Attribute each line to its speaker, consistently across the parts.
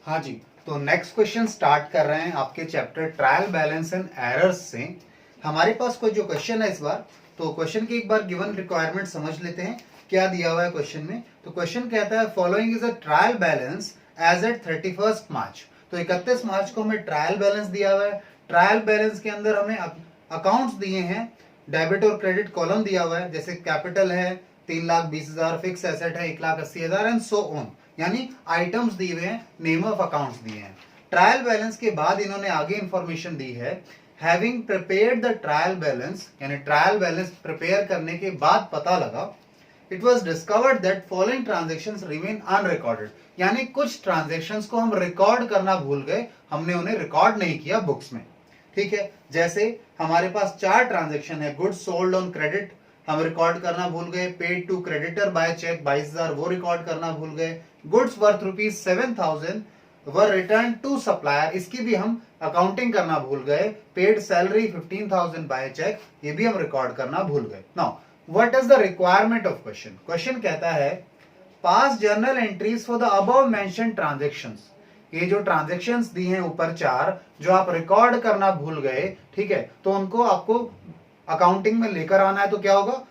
Speaker 1: हाँ जी, तो next question start कर रहे हैं आपके chapter trial balance and errors से। हमारे पास कोई जो क्वेश्चन है इस बार, तो क्वेश्चन की एक बार गिवन रिक्वायरमेंट समझ लेते हैं क्या दिया हुआ है क्वेश्चन में। तो क्वेश्चन कहता है following is a trial balance as at 31 March. तो 31 मार्च को हमें ट्रायल बैलेंस दिया हुआ है। ट्रायल बैलेंस के अंदर हमें अकाउंट्स दिए हैं, डेबिट और क्रेडिट कॉलम दिया हुआ है, जैसे कैपिटल है 3,20,000, फिक्स एसेट है 1,80,000 एंड सो ऑन, यानी आइटम्स दिए हुए हैं, नेम ऑफ अकाउंट्स दिए हैं। ट्रायल बैलेंस के बाद इन्होंने आगे इंफॉर्मेशन दी है, having prepared the trial balance, यानी ट्रायल बैलेंस प्रिपेयर करने के बाद पता लगा it was discovered that following transactions remain unrecorded, यानी कुछ ट्रांजेक्शन्स को हम रिकॉर्ड करना भूल गए, हमने उन्हें रिकॉर्ड नहीं किया बुक्स में। ठीक है, जैसे हमारे पास 4 ट्रांजेक्शन है, गुड्स सोल्ड ऑन क्रेडिट हम रिकॉर्ड करना भूल गए, paid to creditor by cheque 22,000 वो रिकॉर्ड करना भूल गए, goods worth ₹7,000 were return to supplier, इसकी भी हम अकाउंटिंग करना भूल गए, पेड सैलरी 15,000 बाय चेक, ये भी हम रिकॉर्ड करना भूल गए। Now what is the requirement of question? Question कहता है पास journal entries for the above mention transactions. ये जो ट्रांजेक्शंस दी हैं ऊपर 4 जो आप रिकॉर्ड करना भूल गए, ठीक है, तो उनको आपको अकाउंटिंग में लेकर आना है। तो क्या होगा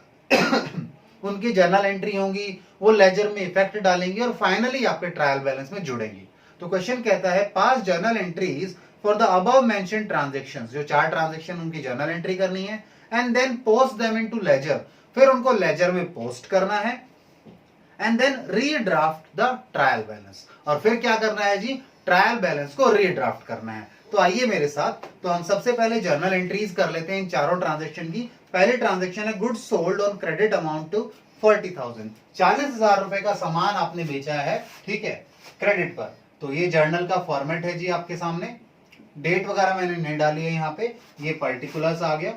Speaker 1: उनकी जर्नल एंट्री होंगी, वो लेजर में इफेक्ट डालेंगी और फाइनली आपके ट्रायल बैलेंस में जुड़ेंगी। तो क्वेश्चन कहता है पास journal entries for the above mention transactions, जो 4 ट्रांजेक्शन उनकी जर्नल एंट्री करनी है, and then post them into ledger, फिर उनको लेजर में पोस्ट करना है, and then redraft the trial balance, और फिर क्या करना है जी, ट्रायल बैलेंस को रीड्राफ्ट करना है। तो आइए मेरे साथ, तो हम सबसे पहले जर्नल एंट्रीज कर लेते हैं इन चारों ट्रांजेक्शन की। पहले ट्रांजेक्शन है goods sold on credit amount to 40,000, 40,000 रुपए का सामान आपने बेचा है, ठीक है, क्रेडिट पर। तो ये जर्नल का फॉर्मेट है जी आपके सामने, डेट वगैरह मैंने नहीं डाली है यहाँ पे, ये पर्टिकुलर्स आ गया।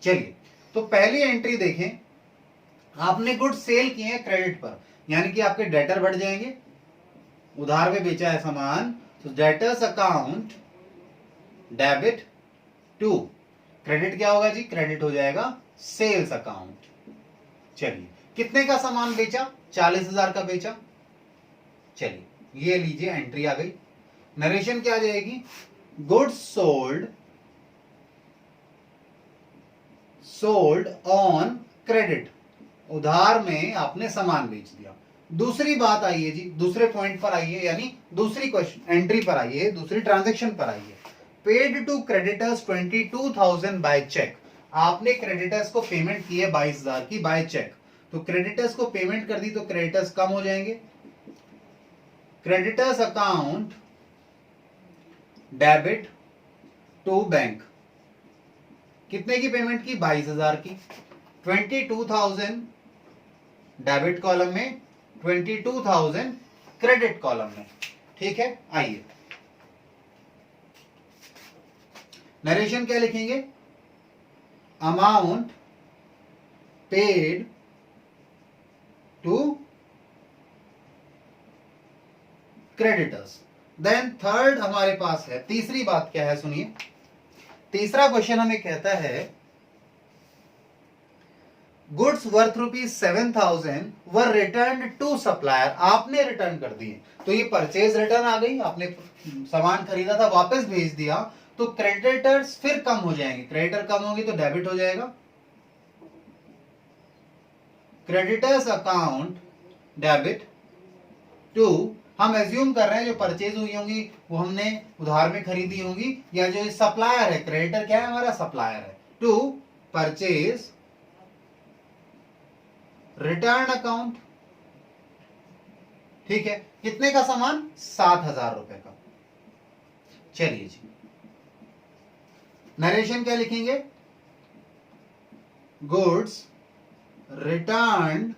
Speaker 1: चलिए, तो पहली एंट्री देखें, आपने गुड सेल किए हैं क्रेडिट पर, यानी कि आपके डेटर बढ़ जाएंगे, उधार में बेचा है सामान, तो debtors account debit to credit, क्या होगा जी, क्रेडिट हो जाएगा सेल्स अकाउंट। चलिए, कितने का सामान बेचा, 40,000 का बेचा। चलिए, ये लीजिए एंट्री आ गई। नरेशन क्या आ जाएगी, गुड्स सोल्ड ऑन क्रेडिट, उधार में आपने सामान बेच दिया। दूसरी बात आइए जी, दूसरे पॉइंट पर आइए, यानी दूसरी क्वेश्चन एंट्री पर आइए, दूसरी ट्रांजैक्शन पर आइए। Paid to creditors 22,000 by cheque, आपने क्रेडिटर्स को पेमेंट की है 22,000 की बाय चेक, तो क्रेडिटर्स को पेमेंट कर दी तो क्रेडिटर्स कम हो जाएंगे। Creditors account debit to bank, कितने की पेमेंट की, 22,000 की, 22,000 डेबिट कॉलम में, 22,000 क्रेडिट कॉलम में। ठीक है, आइए नरेशन क्या लिखेंगे, amount paid to creditors. Then third हमारे पास है, तीसरी बात क्या है सुनिए, तीसरा क्वेश्चन हमें कहता है goods worth ₹7,000 were return to supplier, आपने रिटर्न कर दिए, तो ये परचेज रिटर्न आ गई, आपने सामान खरीदा था वापस भेज दिया, तो क्रेडिटर्स फिर कम हो जाएंगे, क्रेडिटर कम होंगे तो डेबिट हो जाएगा। क्रेडिटर्स अकाउंट डेबिट टू, हम एज्यूम कर रहे हैं जो परचेज हुई होंगी वो हमने उधार में खरीदी होंगी, या जो सप्लायर है, क्रेडिटर क्या है हमारा, सप्लायर है, टू परचेज रिटर्न अकाउंट। ठीक है, कितने का सामान, 7,000 रुपए का। चलिए जी, नरेशन क्या लिखेंगे, गुड्स रिटर्न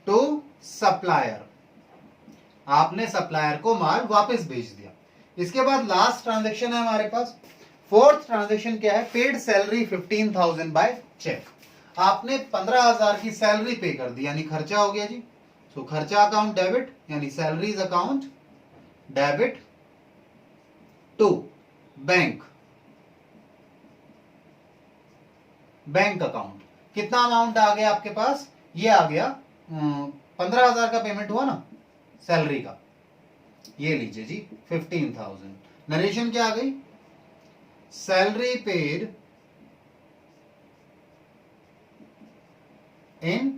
Speaker 1: टू सप्लायर, आपने सप्लायर को माल वापस भेज दिया। इसके बाद लास्ट ट्रांजैक्शन है हमारे पास, फोर्थ ट्रांजैक्शन क्या है, पेड सैलरी 15,000 बाय चेक, आपने 15,000 की सैलरी पे कर दी, यानी खर्चा हो गया जी, तो खर्चा अकाउंट डेबिट, यानी salaries account debit to bank, bank account. कितना अमाउंट आ गया आपके पास, ये आ गया 15,000 का पेमेंट हुआ ना सैलरी का, ये लीजिए जी 15,000। नरेशन क्या आ गई, सैलरी पेड इन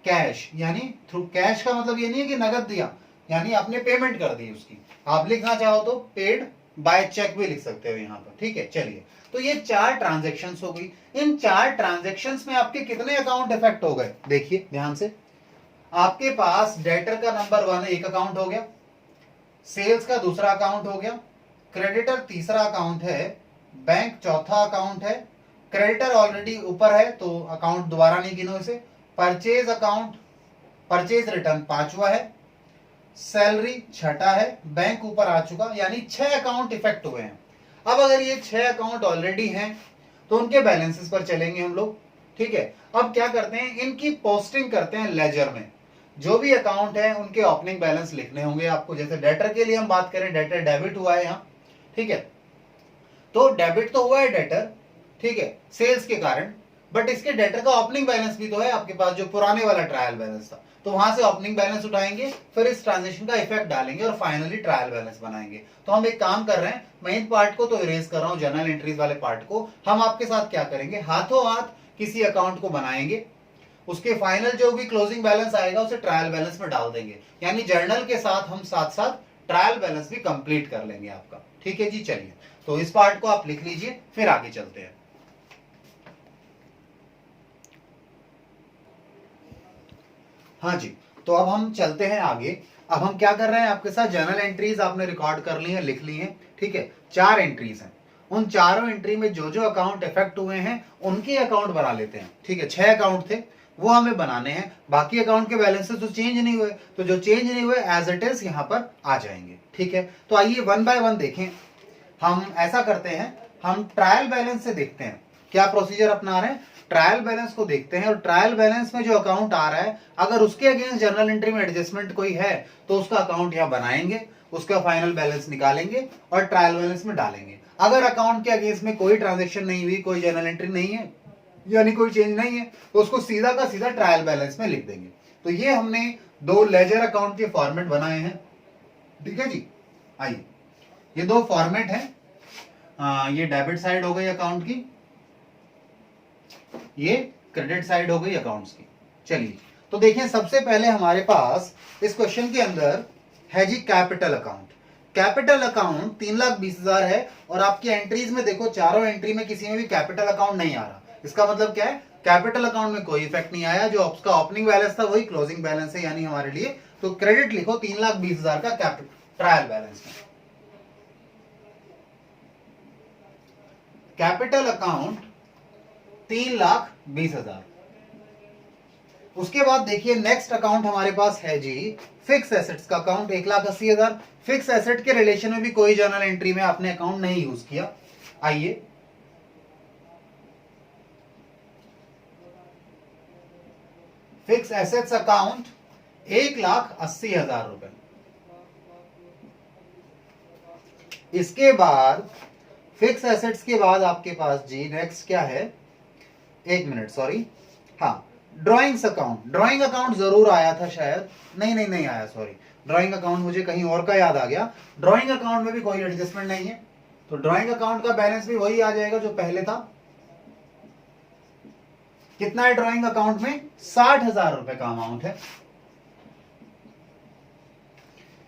Speaker 1: कैश, यानी थ्रू कैश का मतलब ये नहीं है कि नगद दिया, यानी आपने पेमेंट कर दी उसकी। आप लिखना चाहो तो पेड बाय चेक भी लिख सकते हो यहाँ पर, ठीक है। चलिए, तो ये 4 ट्रांजेक्शन हो गई। इन 4 ट्रांजेक्शन में आपके कितने अकाउंट इफेक्ट हो गए, देखिए ध्यान से। आपके पास डेटर का नंबर 1 एक अकाउंट हो गया, सेल्स का दूसरा अकाउंट हो गया, क्रेडिटर तीसरा अकाउंट है, बैंक चौथा अकाउंट है, क्रेडिटर ऑलरेडी ऊपर है तो अकाउंट दोबारा नहीं गिनो इसे, परचेज अकाउंट, परचेज रिटर्न पांचवा है, सैलरी छठा है, बैंक ऊपर आ चुका, यानी 6 अकाउंट इफेक्ट हुए हैं। अब अगर ये 6 अकाउंट ऑलरेडी हैं तो उनके बैलेंसेस पर चलेंगे हम लोग, ठीक है। अब क्या करते हैं, इनकी पोस्टिंग करते हैं लेजर में। जो भी अकाउंट है उनके ओपनिंग बैलेंस लिखने होंगे आपको। जैसे डेटर के लिए हम बात करें, डेटर डेबिट हुआ है यहाँ, ठीक है, तो डेबिट तो हुआ है डेटर, ठीक है, सेल्स के कारण, बट इसके डेटर का ओपनिंग बैलेंस भी तो है आपके पास, जो पुराने वाला ट्रायल बैलेंस था, तो वहां से ओपनिंग बैलेंस उठाएंगे, फिर इस ट्रांजेक्शन का इफेक्ट डालेंगे और फाइनली ट्रायल बैलेंस बनाएंगे। तो हम एक काम कर रहे हैं, मेन पार्ट को तो इरेज कर रहा हूं, जर्नल एंट्रीज वाले पार्ट को हम आपके साथ क्या करेंगे, हाथों हाथ किसी अकाउंट को बनाएंगे, उसके फाइनल जो भी क्लोजिंग बैलेंस आएगा उसे ट्रायल बैलेंस में डाल देंगे, यानी जर्नल के साथ हम साथ साथ ट्रायल बैलेंस भी कंप्लीट कर लेंगे आपका, ठीक है जी। चलिए, तो इस पार्ट को आप लिख लीजिए, फिर आगे चलते हैं। हाँ जी, तो अब हम चलते हैं आगे। अब हम क्या कर रहे हैं, आपके साथ जर्नल एंट्रीज आपने रिकॉर्ड कर ली है, लिख ली है, ठीक है। 4 एंट्रीज हैं, उन चारों एंट्री में जो जो अकाउंट इफेक्ट हुए हैं उनके अकाउंट बना लेते हैं, ठीक है। 6 अकाउंट थे वो हमें बनाने हैं, बाकी अकाउंट के बैलेंसेस तो चेंज नहीं हुए, तो जो चेंज नहीं हुए एज इट इज यहाँ पर आ जाएंगे, ठीक है। तो आइए 1 बाय 1 देखें। हम ऐसा करते हैं, हम ट्रायल बैलेंस से देखते हैं क्या प्रोसीजर अपना रहे हैं। ट्रायल बैलेंस को देखते हैं और ट्रायल बैलेंस में जो अकाउंट आ रहा है, अगर उसके अगेंस्ट जर्नल एंट्री में एडजस्टमेंट कोई है तो उसका अकाउंट यहाँ बनाएंगे, उसका फाइनल बैलेंस निकालेंगे और ट्रायल बैलेंस में डालेंगे। अगर अकाउंट के अगेंस्ट में कोई ट्रांजेक्शन नहीं हुई, कोई जर्नल एंट्री नहीं है, यानी कोई चेंज नहीं है, तो उसको सीधा का सीधा ट्रायल बैलेंस में लिख देंगे। तो ये हमने 2 लेजर अकाउंट के फॉर्मेट बनाए हैं, ठीक है जी। आइए, ये 2 फॉर्मेट हैं, ये डेबिट साइड हो गई अकाउंट की, ये क्रेडिट साइड हो गई अकाउंट्स की। चलिए, तो देखिए सबसे पहले हमारे पास इस क्वेश्चन के अंदर है G capital account. Capital account 3,20,000 है और आपकी एंट्रीज में देखो, चारों एंट्री में किसी में भी कैपिटल अकाउंट नहीं आ रहा। इसका मतलब क्या है, कैपिटल अकाउंट में कोई इफेक्ट नहीं आया, जो उसका ओपनिंग बैलेंस था वही क्लोजिंग बैलेंस है, यानी हमारे लिए। तो क्रेडिट लिखो 3,20,000 का ट्रायल बैलेंस में। Capital account 3,20,000। उसके बाद देखिए नेक्स्ट अकाउंट हमारे पास है जी फिक्स एसेट्स का अकाउंट 1,80,000। फिक्स एसेट के रिलेशन में भी कोई जर्नल एंट्री में आपने अकाउंट नहीं यूज किया। आइए, फिक्स एसेट्स अकाउंट 1,80,000 रुपए। इसके बाद फिक्स एसेट्स के बाद आपके पास जी नेक्स्ट क्या है, 1 मिनट सॉरी, हाँ, ड्राइंग्स अकाउंट। ड्राइंग अकाउंट जरूर आया था शायद, नहीं आया, सॉरी। ड्राइंग अकाउंट मुझे कहीं और का याद आ गया। ड्राइंग अकाउंट में भी कोई एडजस्टमेंट नहीं है, तो ड्राइंग अकाउंट का बैलेंस भी वही आ जाएगा जो पहले था। कितना है ड्राइंग अकाउंट में, 60,000 रुपए का अमाउंट है।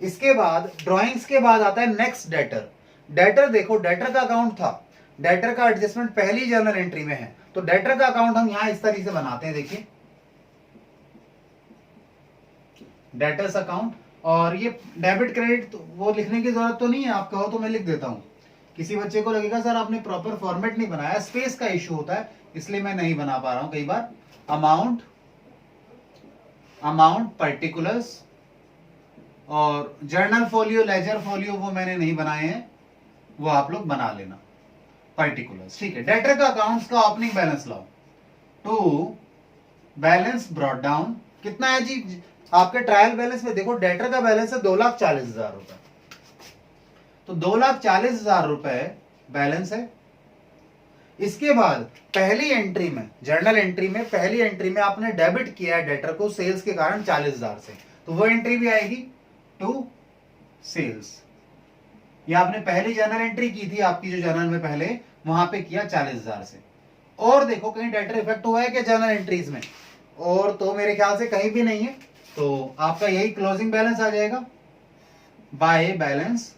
Speaker 1: इसके बाद ड्राइंग्स के बाद आता है नेक्स्ट डेटर। डेटर देखो, डेटर का अकाउंट था, डेटर का एडजस्टमेंट पहली जर्नल एंट्री में है, तो डेटर का अकाउंट हम यहां इस तरीके से बनाते हैं, देखिए डेटर्स अकाउंट। और ये डेबिट क्रेडिट तो वो लिखने की जरूरत तो नहीं है, आप कहो तो मैं लिख देता हूं। किसी बच्चे को लगेगा सर आपने प्रॉपर फॉर्मेट नहीं बनाया, स्पेस का इश्यू होता है इसलिए मैं नहीं बना पा रहा हूं कई बार। अमाउंट, अमाउंट पर्टिकुलर्स, और जर्नल फोलियो, लेजर फोलियो वो मैंने नहीं बनाए हैं, वो आप लोग बना लेना, पर्टिकुलर्स, ठीक है। डेटर का अकाउंट्स का ओपनिंग बैलेंस लाओ, टू बैलेंस ब्रॉट डाउन। कितना है जी आपके ट्रायल बैलेंस में, देखो डेटर का बैलेंस है 2,40,000 रुपए, तो 2,40,000 रुपए बैलेंस है। इसके बाद पहली एंट्री में, जर्नल एंट्री में पहली एंट्री में आपने डेबिट किया है डेटर को सेल्स के कारण 40,000 से, तो वो एंट्री भी आएगी टू सेल्स। ये आपने पहली जर्नल एंट्री की थी आपकी जो जर्नल में पहले, वहां पे किया 40,000 से। और देखो कहीं डेटर इफेक्ट हुआ है क्या जर्नल एंट्रीज में? और तो मेरे ख्याल से कहीं भी नहीं है, तो आपका यही क्लोजिंग बैलेंस आ जाएगा बाय बैलेंस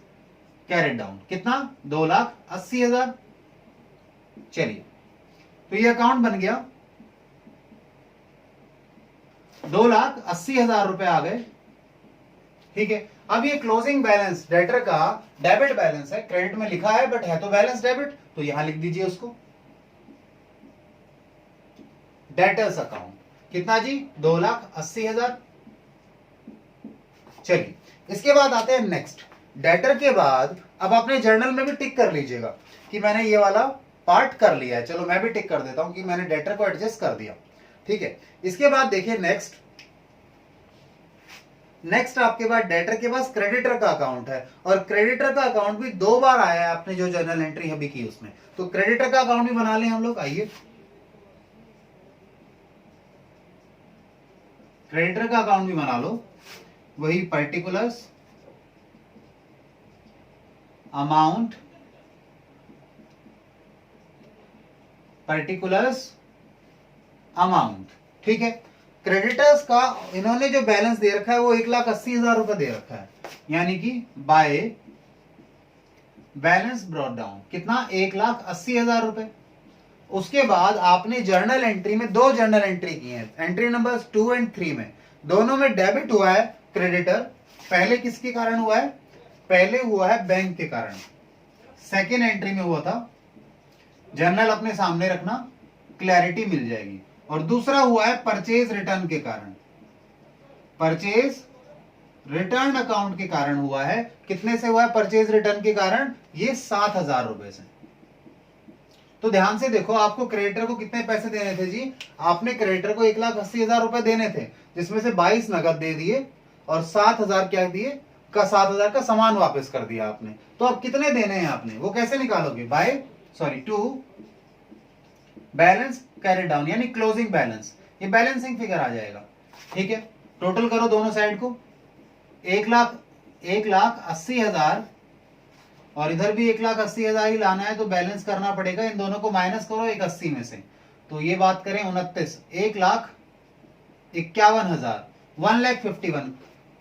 Speaker 1: कैरेट डाउन। कितना? 2,80,000। चलिए, तो ये अकाउंट बन गया, 2,80,000 रुपए आ गए। ठीक है, अब ये क्लोजिंग बैलेंस डेटर का डेबिट बैलेंस है, क्रेडिट में लिखा है बट है तो बैलेंस डेबिट, तो यहां लिख दीजिए उसको डेटर्स अकाउंट। कितना जी? 2,80,000। चलिए, इसके बाद आते हैं नेक्स्ट। डेटर के बाद अब अपने जर्नल में भी टिक कर लीजिएगा कि मैंने ये वाला पार्ट कर लिया है। चलो मैं भी टिक कर देता हूं कि मैंने डेटर को एडजस्ट कर दिया। ठीक है, इसके बाद देखिए नेक्स्ट आपके पास डेटर के पास क्रेडिटर का अकाउंट है, और क्रेडिटर का अकाउंट भी 2 बार आया है आपने जो जर्नल एंट्री अभी की उसमें, तो क्रेडिटर का अकाउंट भी बना लें हम लोग। आइए, क्रेडिटर का अकाउंट भी बना लो। वही पर्टिकुलर्स अमाउंट, पर्टिकुलर्स अमाउंट। ठीक है, क्रेडिटर्स का इन्होंने जो बैलेंस दे रखा है वो 1,80,000 रुपए दे रखा है, यानी कि बाय बैलेंस ब्रॉट डाउन। कितना? 1,80,000 रुपए। उसके बाद आपने जर्नल एंट्री में 2 जर्नल एंट्री की है, एंट्री नंबर 2 और 3 में, दोनों में डेबिट हुआ है क्रेडिटर। पहले किसके कारण हुआ है? पहले हुआ है बैंक के कारण, सेकेंड एंट्री में हुआ था। जर्नल अपने सामने रखना, क्लैरिटी मिल जाएगी। और दूसरा हुआ है परचेज रिटर्न के कारण, परचेज रिटर्न अकाउंट के कारण हुआ है। कितने से हुआ है परचेज रिटर्न के कारण? ये 7,000 रुपए से। तो ध्यान से देखो, आपको क्रेडिटर को कितने पैसे देने थे जी? आपने क्रेडिटर को 1,80,000 रुपए देने थे, जिसमें से 22 नगद दे दिए और 7,000 क्या दिए? 7,000 का सामान वापस कर दिया आपने। तो अब कितने देने हैं आपने, वो कैसे निकालोगे? टू बैलेंस कैरी डाउन, यानी क्लोजिंग बैलेंस। ये बैलेंसिंग फिगर आ जाएगा। ठीक है, टोटल करो दोनों साइड को, 1,80,000 और इधर भी 1,80,000 ही लाना है, तो बैलेंस करना पड़ेगा। इन दोनों को माइनस करो 180 में से, तो ये बात करें 29, 1,51,000, 1,51,000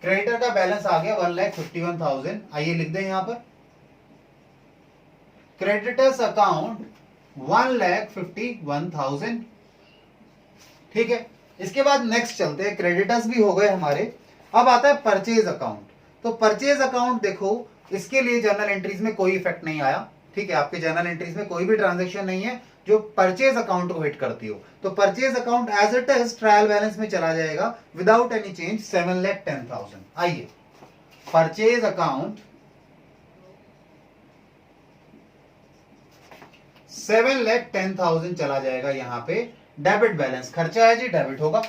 Speaker 1: क्रेडिटर का बैलेंस आ गया 1,51,000। आइए लिख दें यहां पर क्रेडिटर्स अकाउंट 1,51,000। ठीक है, इसके बाद नेक्स्ट चलते हैं, क्रेडिटर्स भी हो गए हमारे। अब आता है परचेज अकाउंट। तो परचेज अकाउंट देखो, इसके लिए जर्नल एंट्रीज में कोई इफेक्ट नहीं आया। ठीक है, आपके जर्नल एंट्रीज में कोई भी ट्रांजैक्शन नहीं है जो परचेज अकाउंट को हिट करती हो। तो purchase account as it is trial balance में चला जाएगा विदाउट एनी चेंज, 7,10,000। आइए, परचेज अकाउंट 7,10,000 चला जाएगा यहां पे। डेबिट बैलेंस, खर्चा है जी, डेबिट होगा।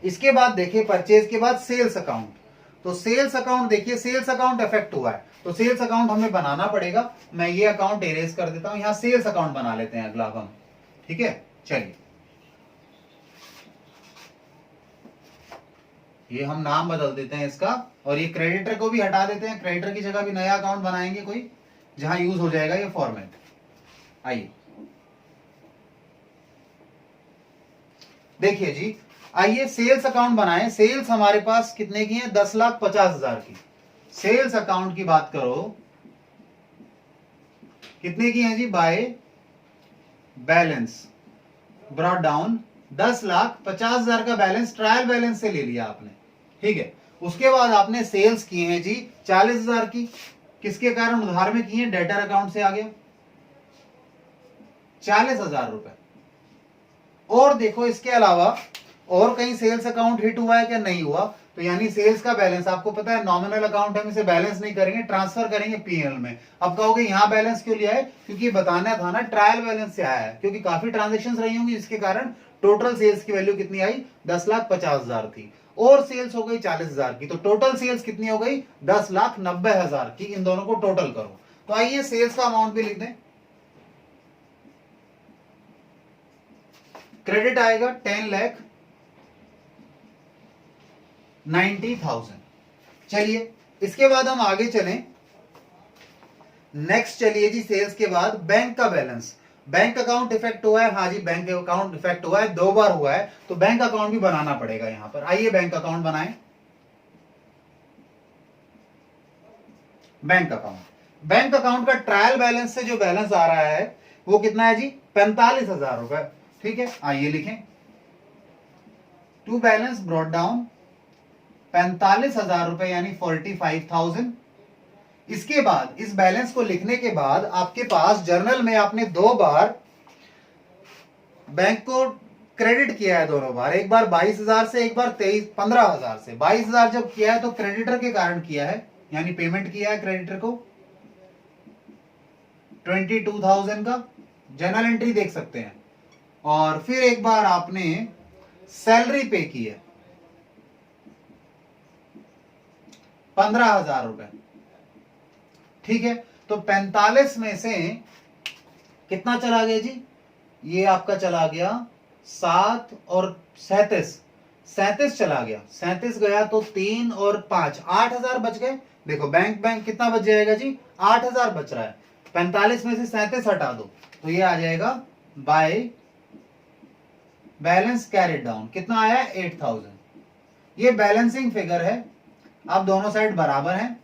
Speaker 1: इसके बाद देखिए परचेज के बाद सेल्स अकाउंट। तो सेल्स अकाउंट देखिए, सेल्स अकाउंट इफेक्ट हुआ है, तो सेल्स अकाउंट हमें बनाना पड़ेगा। मैं ये अकाउंट एरेज कर देता हूं, यहां सेल्स अकाउंट बना लेते हैं अगला हम। ठीक है, चलिए ये हम नाम बदल देते हैं इसका, और ये क्रेडिटर को भी हटा देते हैं। क्रेडिटर की जगह भी नया अकाउंट बनाएंगे कोई, जहां यूज हो जाएगा ये फॉर्मेट। आइए देखिए जी, आइए सेल्स अकाउंट बनाएं। सेल्स हमारे पास कितने की है? 10,50,000 की। सेल्स अकाउंट की बात करो, कितने की है जी? बाय बैलेंस ब्रॉट डाउन 10,50,000 का बैलेंस ट्रायल बैलेंस से ले लिया आपने। ठीक है, उसके बाद आपने सेल्स की है जी 40,000 की। किसके कारण? उधार में की है, डेटर अकाउंट से आ गया 40,000 रुपए। और देखो इसके अलावा और कहीं सेल्स अकाउंट हिट हुआ है क्या? नहीं हुआ। तो यानी सेल्स का बैलेंस, आपको पता है नॉमिनल अकाउंट है, हम इसे बैलेंस नहीं करेंगे, ट्रांसफर करेंगे पीएल में। अब कहोगे यहां बैलेंस क्यों लिया है? क्योंकि बताना था ना ट्रायल बैलेंस से आया है, क्योंकि काफी ट्रांजेक्शन रही होंगी जिसके कारण टोटल सेल्स की वैल्यू कितनी आई? 10,50,000 थी, और सेल्स हो गई 40,000 की। तो टोटल सेल्स कितनी हो गई? 10,90,000 की। इन दोनों को टोटल करो। तो आइए सेल्स का अमाउंट भी लिख दें, क्रेडिट आएगा 10,90,000। चलिए इसके बाद हम आगे चलें। नेक्स्ट चलिए जी, सेल्स के बाद बैंक का बैलेंस। बैंक अकाउंट इफेक्ट हुआ है, हाँ जी बैंक अकाउंट इफेक्ट हुआ है, 2 बार हुआ है, तो बैंक अकाउंट भी बनाना पड़ेगा यहां पर। आइए बैंक अकाउंट बनाएं। बैंक अकाउंट का ट्रायल बैलेंस से जो बैलेंस आ रहा है वो कितना है जी, 45,000 रुपए। ठीक है, आइए लिखें। टू बैलेंस ब्रॉट डाउन 45,000 रुपए यानी 45,000। इसके बाद इस बैलेंस को लिखने के बाद आपके पास जर्नल में आपने 2 बार बैंक को क्रेडिट किया है, दोनों बार, एक बार 22,000 से, एक बार 15,000 से। 22,000 जब किया है तो क्रेडिटर के कारण किया है, यानी पेमेंट किया है क्रेडिटर को 22,000 का, जर्नल एंट्री देख सकते हैं। और फिर एक बार आपने सैलरी पे की है 15,000 रुपए। ठीक है, तो 45 में से कितना चला गया जी, ये आपका चला गया 7 और 37 चला गया। 37 गया तो 3 और 5 8,000 बच गए। देखो बैंक कितना बच जाएगा जी, 8,000 बच रहा है। 45 में से 37 हटा दो तो ये आ जाएगा बाय बैलेंस कैरिड डाउन। कितना आया, 8,000। ये बैलेंसिंग फिगर है। अब दोनों साइड बराबर हैं,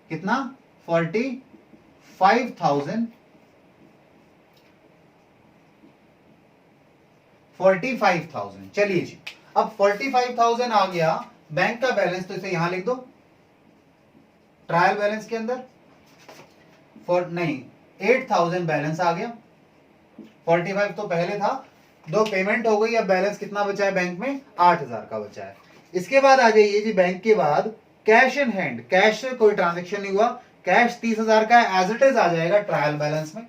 Speaker 1: कितना, 45,000 45,000। चलिए जी, अब 45,000 आ गया बैंक का बैलेंस, तो इसे यहां लिख दो ट्रायल बैलेंस के अंदर। 8,000 बैलेंस आ गया। 45 तो पहले था, 2 पेमेंट हो गई, अब बैलेंस कितना बचा है बैंक में, 8,000 का बचा है। इसके बाद आ जाइए जी, बैंक के बाद कैश इन हैंड। कैश से कोई ट्रांजेक्शन नहीं हुआ, कैश 30,000 का एज इट इज आ जाएगा ट्रायल बैलेंस में।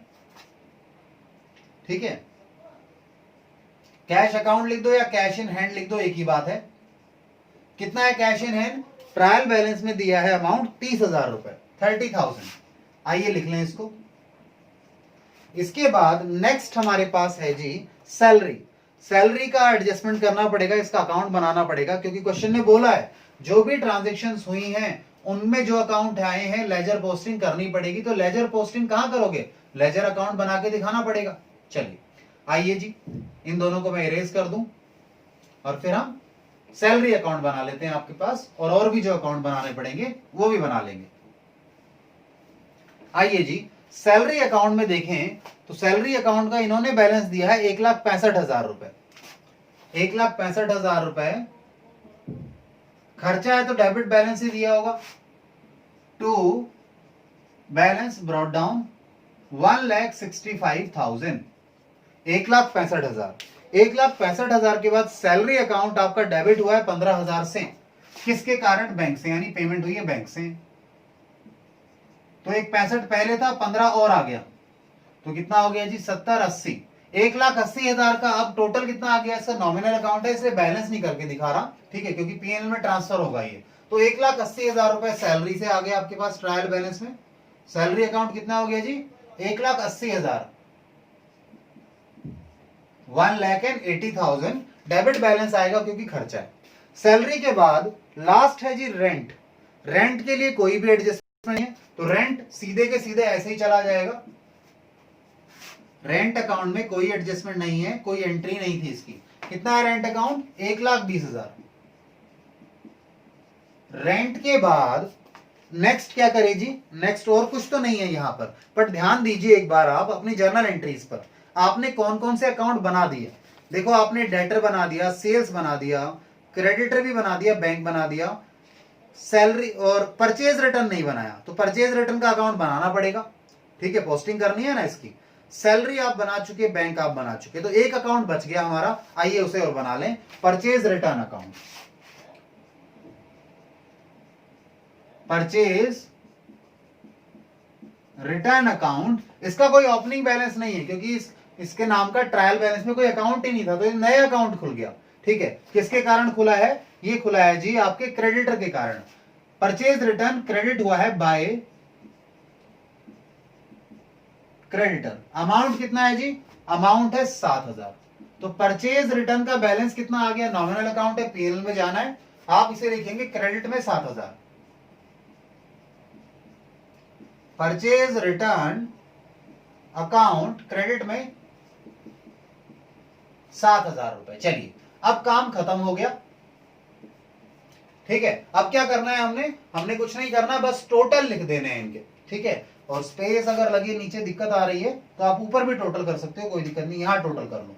Speaker 1: ठीक है, कैश अकाउंट लिख दो या कैश इन हैंड लिख दो, एक ही बात है। कितना है cash in hand, trial balance में दिया है अमाउंट 30,000 रुपए, 30,000। आइए लिख लें इसको। इसके बाद नेक्स्ट हमारे पास है जी सैलरी। सैलरी का एडजस्टमेंट करना पड़ेगा, इसका अकाउंट बनाना पड़ेगा, क्योंकि क्वेश्चन ने बोला है जो भी ट्रांजेक्शन्स हुई हैं उनमें जो अकाउंट आए हैं लेजर पोस्टिंग करनी पड़ेगी। तो लेजर पोस्टिंग कहां करोगे, लेजर अकाउंट बना के दिखाना पड़ेगा। चलिए आइए जी, इन दोनों को मैं इरेज कर दूं और फिर हम सैलरी अकाउंट बना लेते हैं आपके पास, और भी जो अकाउंट बनाने पड़ेंगे वो भी बना लेंगे। आइए जी, सैलरी अकाउंट में देखें तो सैलरी अकाउंट का इन्होंने बैलेंस दिया है 1,65,000 रुपए। 1,65,000 रुपए खर्चा है तो डेबिट बैलेंस ही दिया होगा। To balance brought down 1,65,000। 1,65,000। 1,65,000 के बाद सैलरी अकाउंट आपका डेबिट हुआ है 15,000 से। किसके कारण, बैंक से, यानी पेमेंट हुई है बैंक से। तो 1,65,000 पहले था, 15 और आ गया, तो कितना हो गया जी, 70, 80। 1,80,000 का अब टोटल कितना आ गया। इसका नॉमिनल अकाउंट है, इसलिए बैलेंस नहीं करके दिखा रहा, ठीक है, क्योंकि पीएनएल में ट्रांसफर होगा ये। तो 1,80,000 रुपए सैलरी से आ गया आपके पास ट्रायल बैलेंस में। सैलरी अकाउंट कितना हो गया जी, 1,80,000। 1,80,000 डेबिट बैलेंस आएगा क्योंकि खर्चा है। सैलरी के बाद लास्ट है जी रेंट। रेंट के लिए कोई भी एडजस्टमेंट नहीं है, तो रेंट सीधे के सीधे ऐसे ही चला जाएगा। रेंट अकाउंट में कोई एडजस्टमेंट नहीं है, कोई एंट्री नहीं थी इसकी। कितना है रेंट अकाउंट, 1,20,000। रेंट के बाद नेक्स्ट क्या करे जी, नेक्स्ट और कुछ तो नहीं है यहां पर ध्यान दीजिए एक बार आप अपनी जर्नल एंट्रीज पर। आपने कौन कौन से अकाउंट बना दिए, देखो आपने डेटर बना दिया, सेल्स बना दिया, क्रेडिटर भी बना दिया, बैंक बना दिया, सैलरी और परचेज रिटर्न नहीं बनाया, तो परचेज रिटर्न का अकाउंट बनाना पड़ेगा। ठीक है, पोस्टिंग करनी है ना इसकी। सैलरी आप बना चुके, बैंक आप बना चुके, तो एक अकाउंट बच गया हमारा। आइए उसे और बना लें, purchase return account. Purchase return account, इसका कोई ओपनिंग बैलेंस नहीं है क्योंकि इसके नाम का ट्रायल बैलेंस में कोई अकाउंट ही नहीं था, तो नया अकाउंट खुल गया। ठीक है, किसके कारण खुला है, ये खुला है जी आपके क्रेडिटर के कारण। परचेज रिटर्न क्रेडिट हुआ है बाय क्रेडिटर। अमाउंट कितना है जी, अमाउंट है 7,000। तो परचेज रिटर्न का बैलेंस कितना आ गया, नॉमिनल अकाउंट है, पीएनएल में जाना है, आप इसे लिखेंगे क्रेडिट में 7,000। परचेज रिटर्न अकाउंट क्रेडिट में 7,000 रुपए। चलिए अब काम खत्म हो गया, ठीक है। अब क्या करना है, हमने कुछ नहीं करना, बस टोटल लिख देने हैं इनके, ठीक है। और स्पेस अगर लगी नीचे दिक्कत आ रही है तो आप ऊपर भी टोटल कर सकते हो, कोई दिक्कत नहीं, यहां टोटल कर लो,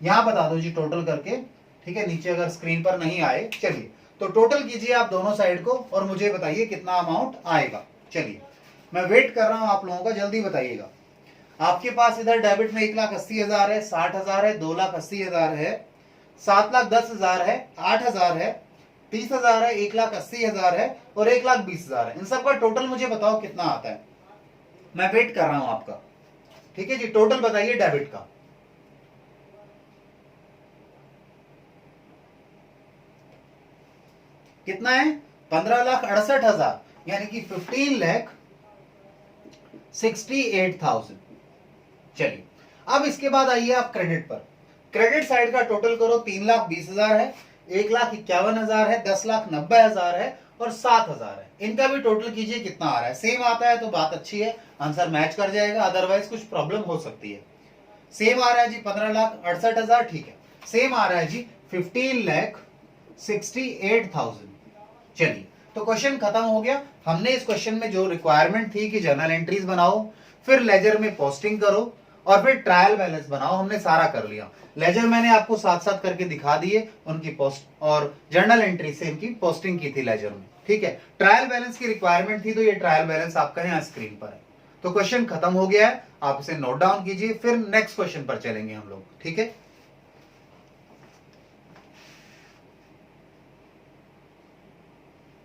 Speaker 1: यहां बता दो जी टोटल करके, ठीक है। नीचे अगर स्क्रीन पर नहीं आए, चलिए तो टोटल कीजिए आप दोनों साइड को और मुझे बताइए कितना अमाउंट आएगा। चलिए मैं वेट कर रहा हूं आप लोगों का, जल्दी बताइएगा। आपके पास इधर डेबिट में 1,80,000 है, 60,000 है, 2,80,000 है, 7,10,000 है, 8,000 है, 30,000 है, 1,80,000 है और 1,20,000 है। इन सब का टोटल मुझे बताओ कितना आता है, मैं वेट कर रहा हूं आपका, ठीक है जी। टोटल बताइए डेबिट का। कितना है, 15,68,000, यानी कि 15,68,000। चलिए अब इसके बाद आइए आप क्रेडिट पर। क्रेडिट साइड का टोटल करो, 3,20,000 है, 1,51,000 है, 10,90,000 है और 7,000 है। इनका भी टोटल कीजिए कितना आ रहा है। सेम आता है तो बात अच्छी है, आंसर मैच कर जाएगा, अदरवाइज कुछ प्रॉब्लम हो सकती है। सेम आ रहा है जी 15,68,000, ठीक है। सेम आ रहा है जी 15,68,000। चलिए तो क्वेश्चन खत्म हो गया। हमने इस क्वेश्चन में जो रिक्वायरमेंट थी कि जर्नल एंट्रीज बनाओ, फिर लेजर में पोस्टिंग करो और फिर ट्रायल बैलेंस बनाओ, हमने सारा कर लिया। लेजर मैंने आपको साथ साथ करके दिखा दिए, उनकी पोस्ट और जर्नल एंट्री से इनकी पोस्टिंग की थी लेजर में, ठीक है। ट्रायल बैलेंस की रिक्वायरमेंट थी तो ये ट्रायल बैलेंस आपका यहाँ स्क्रीन पर है। तो क्वेश्चन खत्म हो गया है, आप इसे नोट डाउन कीजिए, फिर नेक्स्ट क्वेश्चन पर चलेंगे हम लोग, ठीक है।